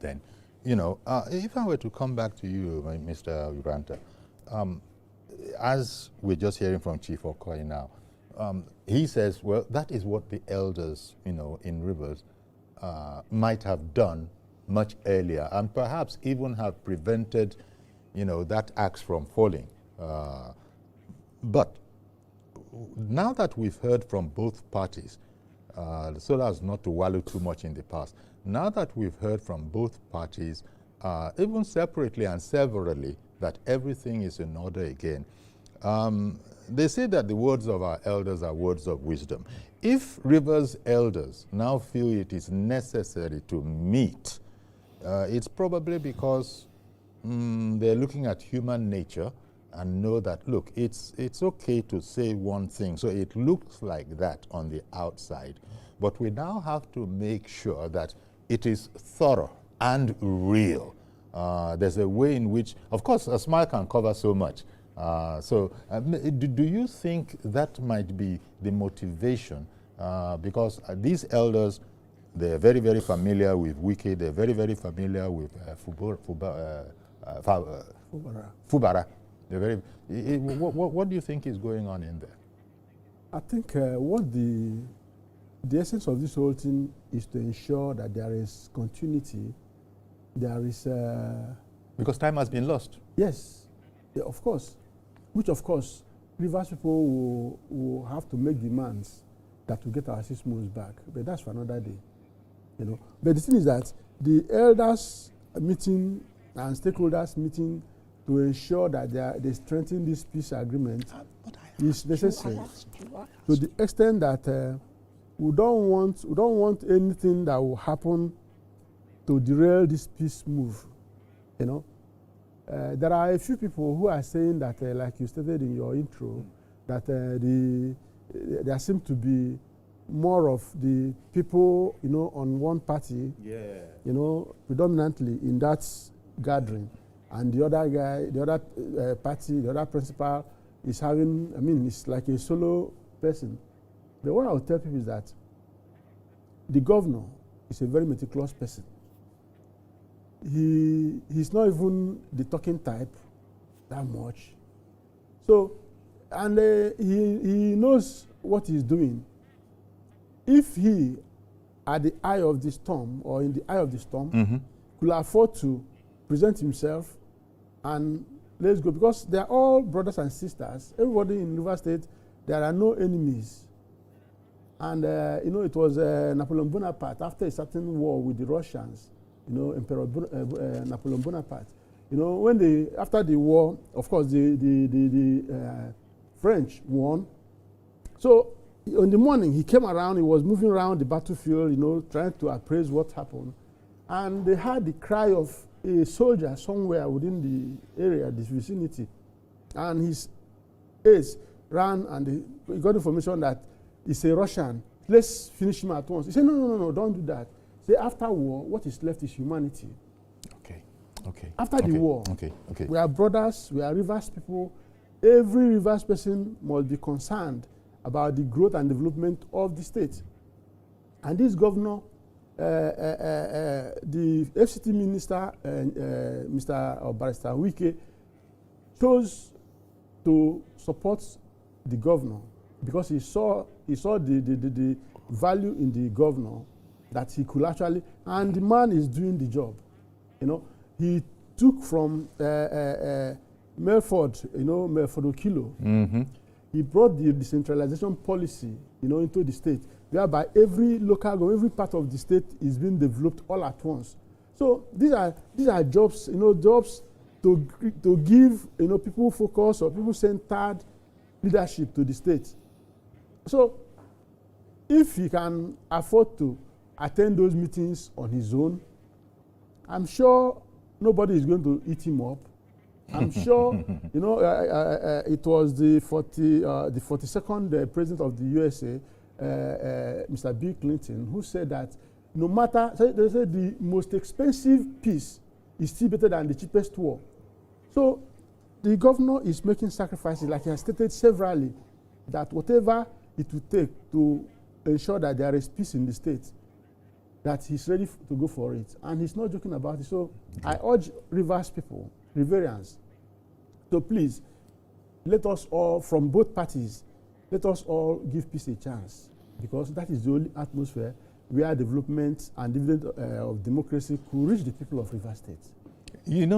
then. You know, if I were to come back to you, Mr. Uranta, as we're just hearing from Chief Okoye now, he says, well, that is what the elders, you know, in Rivers might have done much earlier and perhaps even have prevented, you know, that axe from falling. But now that we've heard from both parties, so as not to wallow too much in the past, now that we've heard from both parties, even separately and severally, that everything is in order again, they say that the words of our elders are words of wisdom. If Rivers elders now feel it is necessary to meet, it's probably because they're looking at human nature and know that, look, it's okay to say one thing, so it looks like that on the outside, but we now have to make sure that it is thorough and real. There's a way in which, of course, a smile can cover so much. Do you think that might be the motivation? Because these elders, they're very, very familiar with Wike, they're very, very familiar with Fubara. What do you think is going on in there? I think what the essence of this whole thing is to ensure that there is continuity. There is because time has been lost. Yes, yeah, of course. Which of course, Rivers people will have to make demands that will get our 6 months back. But that's for another day, you know. But the thing is that the elders meeting and stakeholders meeting to ensure that they strengthen this peace agreement is necessary to the extent that we don't want anything that will happen to derail this peace move, you know. There are a few people who are saying that, like you stated in your intro, that there seem to be more of the people, you know, on one party, you know, predominantly in that gathering, and the other guy, the other party, the other principal is having, I mean, it's like a solo person. But what I would tell people is that the governor is a very meticulous person. He's not even the talking type that much. So, and he knows what he's doing. If he, at the eye of the storm, or in the eye of the storm, could afford to present himself and let's go, because they are all brothers and sisters. Everybody in River State, there are no enemies. And, you know, it was Napoleon Bonaparte, after a certain war with the Russians, you know, Emperor Napoleon Bonaparte. You know, when after the war, of course, the French won. So, in the morning, he came around, he was moving around the battlefield, you know, trying to appraise what happened. And they heard the cry of a soldier somewhere within the area, this vicinity. And his aides ran and he got information that it's a Russian. Let's finish him at once. He said, no, don't do that. Say, after war, what is left is humanity. Okay. After the war, we are brothers, we are Rivers people. Every Rivers person must be concerned about the growth and development of the state. And this governor, the FCT minister, Mr. Barrister Wike, chose to support the governor because he saw the value in the governor, that he could actually, and the man is doing the job. You know, he took from Melford, you know, Melford Okilo. He brought the decentralization policy, you know, into the state, whereby every local government, every part of the state is being developed all at once. So these are jobs, you know, jobs to give, you know, people focus or people centered leadership to the state. So if he can afford to attend those meetings on his own, I'm sure nobody is going to eat him up. I'm sure, you know, it was the 42nd president of the USA, Mr. Bill Clinton, who said that no matter, they said the most expensive peace is still better than the cheapest war. So the governor is making sacrifices, like he has stated severally, that whatever it will take to ensure that there is peace in the state, that he's ready to go for it, and he's not joking about it. So I urge Rivers people, Riverians, to please let us all, from both parties, let us all give peace a chance, because that is the only atmosphere where development and dividend of democracy could reach the people of Rivers State. You know,